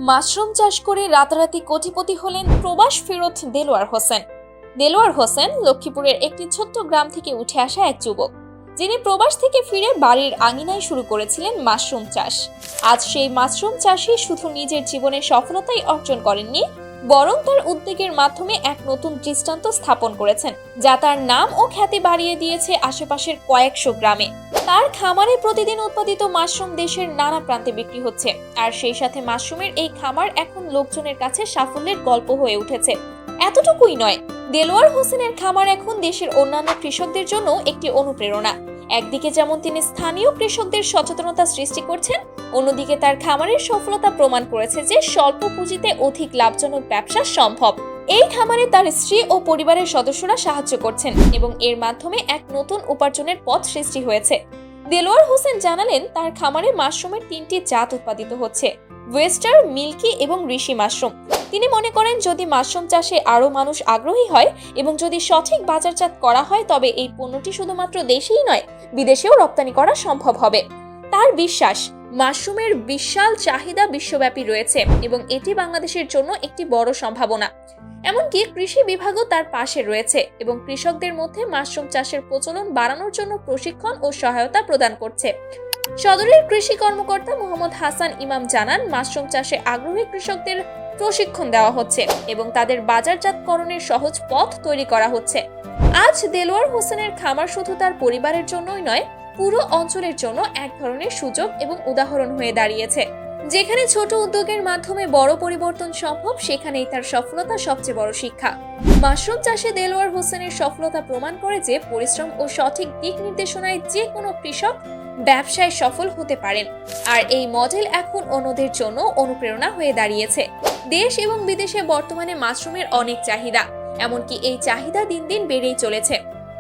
Mushroom চাষ করে রাতারাতি কোটিপতি হলেন প্রবাস ফেরত দেলোয়ার হোসেন। দেলোয়ার হোসেন লক্ষ্মীপুরের একটি ছোট্ট গ্রাম থেকে উঠে আসা এক যুবক, যিনি প্রবাস থেকে ফিরে বাড়ির আঙিনায় শুরু করেছিলেন মাশরুম চাষ। আজ সেই মাশরুম চাষী শুধু নিজের জীবনে সফলতাই অর্জন করেননি, বরং তার উদ্যোগের মাধ্যমে এক নতুন দৃষ্টান্ত স্থাপন করেছেন, যা তার নাম ও খ্যাতি বাড়িয়ে দিয়েছে আশেপাশের কয়েকশো গ্রামে। তার খামারে প্রতিদিন উৎপাদিত মাশরুম দেশের নানা প্রান্তে বিক্রি হচ্ছে, আর সেই সাথে মাশরুমের এই খামার এখন লোকজনের কাছে সাফল্যের গল্প হয়ে উঠেছে। এতটুকুই নয়, দেলোয়ার হোসেনের খামার এখন দেশের অন্যান্য কৃষকদের জন্য একটি অনুপ্রেরণা। একদিকে যেমন তিনি স্থানীয় কৃষকদের সচেতনতা সৃষ্টি করছেন, অন্যদিকে তার খামারের সফলতা প্রমাণ করেছে যে স্বল্প পুঁজিতে অধিক লাভজনক ব্যবসা সম্ভব। এই খামারে তার স্ত্রী ও পরিবারের সদস্যরা সাহায্য করছেন এবং এর মাধ্যমে এক নতুন উপার্জনের পথ সৃষ্টি হয়েছে। দেলোয়ার হোসেন জানালেন, তার খামারে মাশরুমের 3টি জাত উৎপাদিত হচ্ছে: ওয়েস্টার, মিল্কি এবং ঋষি মাশরুম। তিনি মনে করেন, যদি মাশরুম চাষে আরও মানুষ আগ্রহী হয় এবং যদি সঠিক বাজারজাত করা হয়, তবে এই পণ্যটি শুধুমাত্র দেশেই নয়, বিদেশেও রপ্তানি করা সম্ভব হবে। তার বিশ্বাস, মাশরুমের বিশাল চাহিদা বিশ্বব্যাপী রয়েছে এবং এটি বাংলাদেশের জন্য একটি বড় সম্ভাবনা। এমনকি কৃষি বিভাগও তার পাশে রয়েছে এবং কৃষকদের মধ্যে মাশরুম চাষের প্রচলন বাড়ানোর জন্য প্রশিক্ষণ ও সহায়তা প্রদান করছে। সদরের কৃষি কর্মকর্তা মোহাম্মদ হাসান ইমাম জানান, মাশরুম চাষে আগ্রহী কৃষকদের প্রশিক্ষণ দেওয়া হচ্ছে এবং তাদের বাজারজাতকরণের সহজ পথ তৈরি করা হচ্ছে। আজ দেলোয়ার হোসেনের খামার শুধু তার পরিবারের জন্যই নয়, পুরো অঞ্চলের জন্য এক ধরনের সুযোগ এবং উদাহরণ হয়ে দাঁড়িয়েছে। যেখানে ছোট উদ্যোগের মাধ্যমে বড় পরিবর্তন সম্ভব, সেখানেই তার সফলতা সবচেয়ে বড় শিক্ষা। মাশরুম চাষে দেলোয়ার হোসেনের সফলতা প্রমাণ করে যে পরিশ্রম ও সঠিক দিক নির্দেশনায় যে কোনো কৃষক ব্যবসায় সফল হতে পারেন। আর এই মডেল এখন অন্যদের জন্য অনুপ্রেরণা হয়ে দাঁড়িয়েছে। দেশ এবং বিদেশে বর্তমানে মাশরুমের অনেক চাহিদা, এমনকি এই চাহিদা দিন দিন বেড়েই চলেছে।